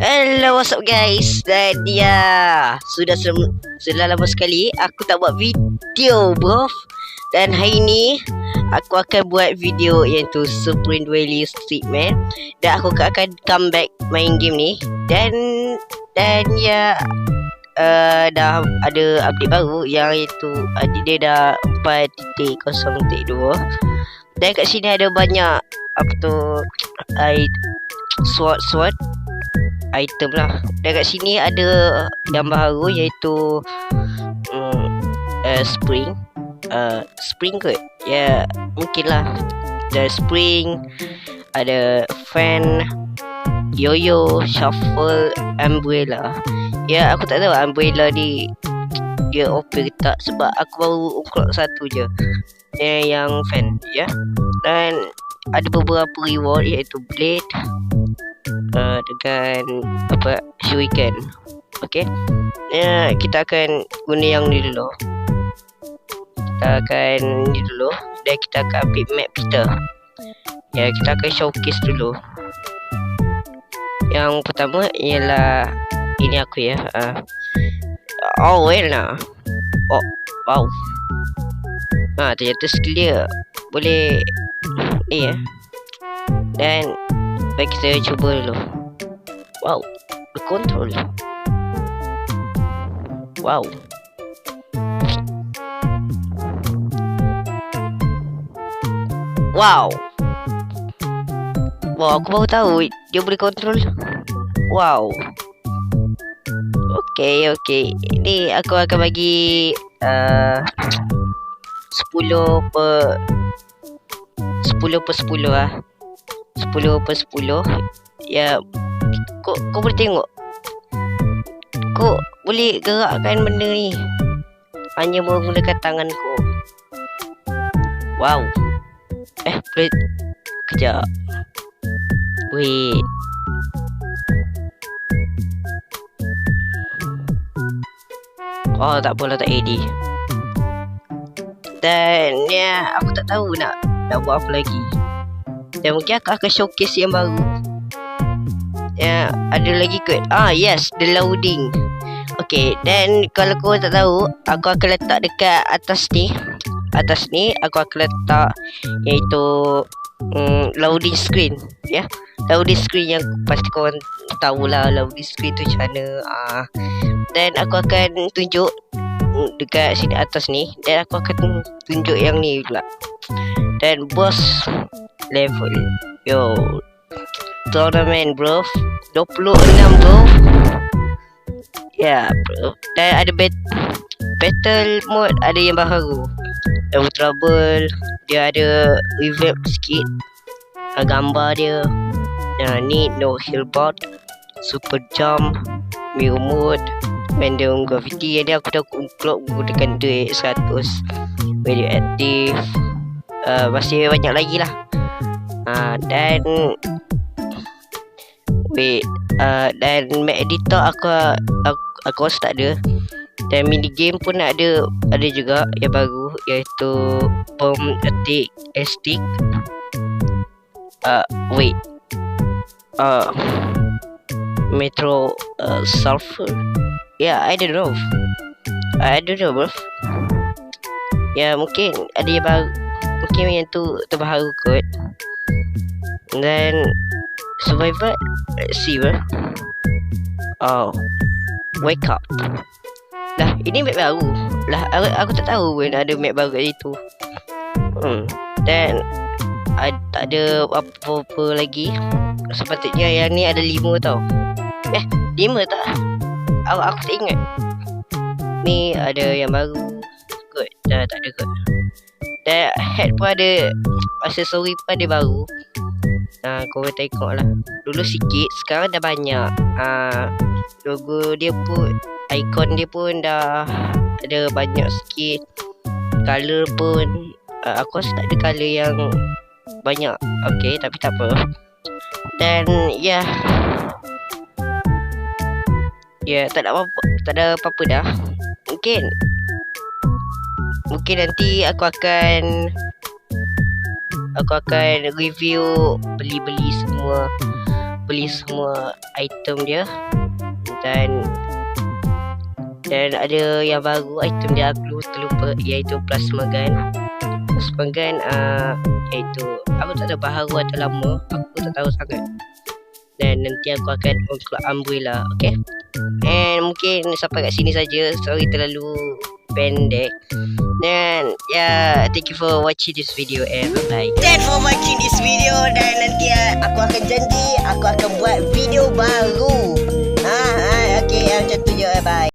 Hello, what's up guys? Dan sudah lama sekali aku tak buat video, bro. Dan hari ni aku akan buat video iaitu Supreme Duelist Treatment. Dan aku akan come back main game ni. Dan dah ada update baru yang itu dia dah 4.0.2. Dan kat sini ada banyak sword item lah. Dan kat sini ada yang baru iaitu spring kot. Ya, mungkin lah. Ada spring, ada fan, yo-yo, shuffle, umbrella. Ya, aku tak tahu umbrella ni dia OP ke tak, sebab aku baru unlock satu je, yang fan ya. Dan ada beberapa reward iaitu blade dengan shuriken. Okay, ya, kita akan guna yang ni dulu. Dan kita akan ambil map kita. Ya, kita akan showcase dulu. Yang pertama ialah ini aku ya. Oh well lah. Oh wow. Ternyata skill dia boleh ni ya. Dan baik, kita cuba dulu. Wow, berkontrol. Wow. Wow, aku baru tahu dia boleh kontrol. Wow. Okay. Ni aku akan bagi 10 per 10 lah. 10 per 10. Ya, kau boleh tengok. Kau boleh gerakkan benda ni hanya menggunakan tangan kau. Wow. Boleh. Kejap. Wait. Oh, tak apalah, tak AD. Dan ya, aku tak tahu nak buat apa lagi. Dan mungkin aku akan showcase yang baru. Ya, ada lagi kot. Yes, the loading. Okay, dan kalau kau tak tahu, aku akan letak dekat atas ni aku akan letak iaitu loading screen ya. Loading screen yang pasti korang tahulah loading screen tu macam mana. Dan aku akan tunjuk dekat sini atas ni. Dan aku akan tunjuk yang ni pula. Dan boss level. Yo, tournament bro, 26 bro. Ya bro. Dan ada battle mode, ada yang baru. Double Trouble. Dia ada revamp sikit gambar dia. Ni no heal bot, super jump, mirror mode, random gravity. Yang ni aku dah unlock menggunakan duit 100. Very active. Masih banyak lagi lah. Dan dan map editor aku rasa tak ada. Dan mini game pun ada juga yang baru iaitu bomb attack stick. Metro sulfur. I don't know bro. Ya, mungkin ada yang baru. Mungkin yang tu terbaru kot. Dan survivor, let's see bro. Wake up. Lah, ini map baru. Lah, aku tak tahu pun ada map baru kat situ. Dan tak ada apa-apa lagi. Sepatutnya yang ni ada 5 tau. 5 tak? Aku tak ingat. Ni ada yang baru kot. Dah tak ada kot. Dan head pun ada, aksesori pun ada baru. Kau boleh tengok lah. Dulu sikit, sekarang dah banyak. Logo dia pun, ikon dia pun dah ada banyak sikit. Color pun aku rasa tak ada color yang banyak. Okay, tapi tak apa. Dan ya, tak ada apa-apa dah. Mungkin nanti aku akan review beli semua beli semua item dia. Dan ada yang baru item dia aku terlupa, iaitu plasma gun. Plasma gun iaitu aku tak tahu baharu atau lama, aku tak tahu sangat. Dan nanti aku akan unlock umbrella. Okay, and mungkin sampai kat sini saja. Sorry terlalu pendek. Dan thank you for watching this video and bye. Thanks for watching this video. Dan nanti aku akan janji aku akan buat video baru. Okay, macam tu je. Bye.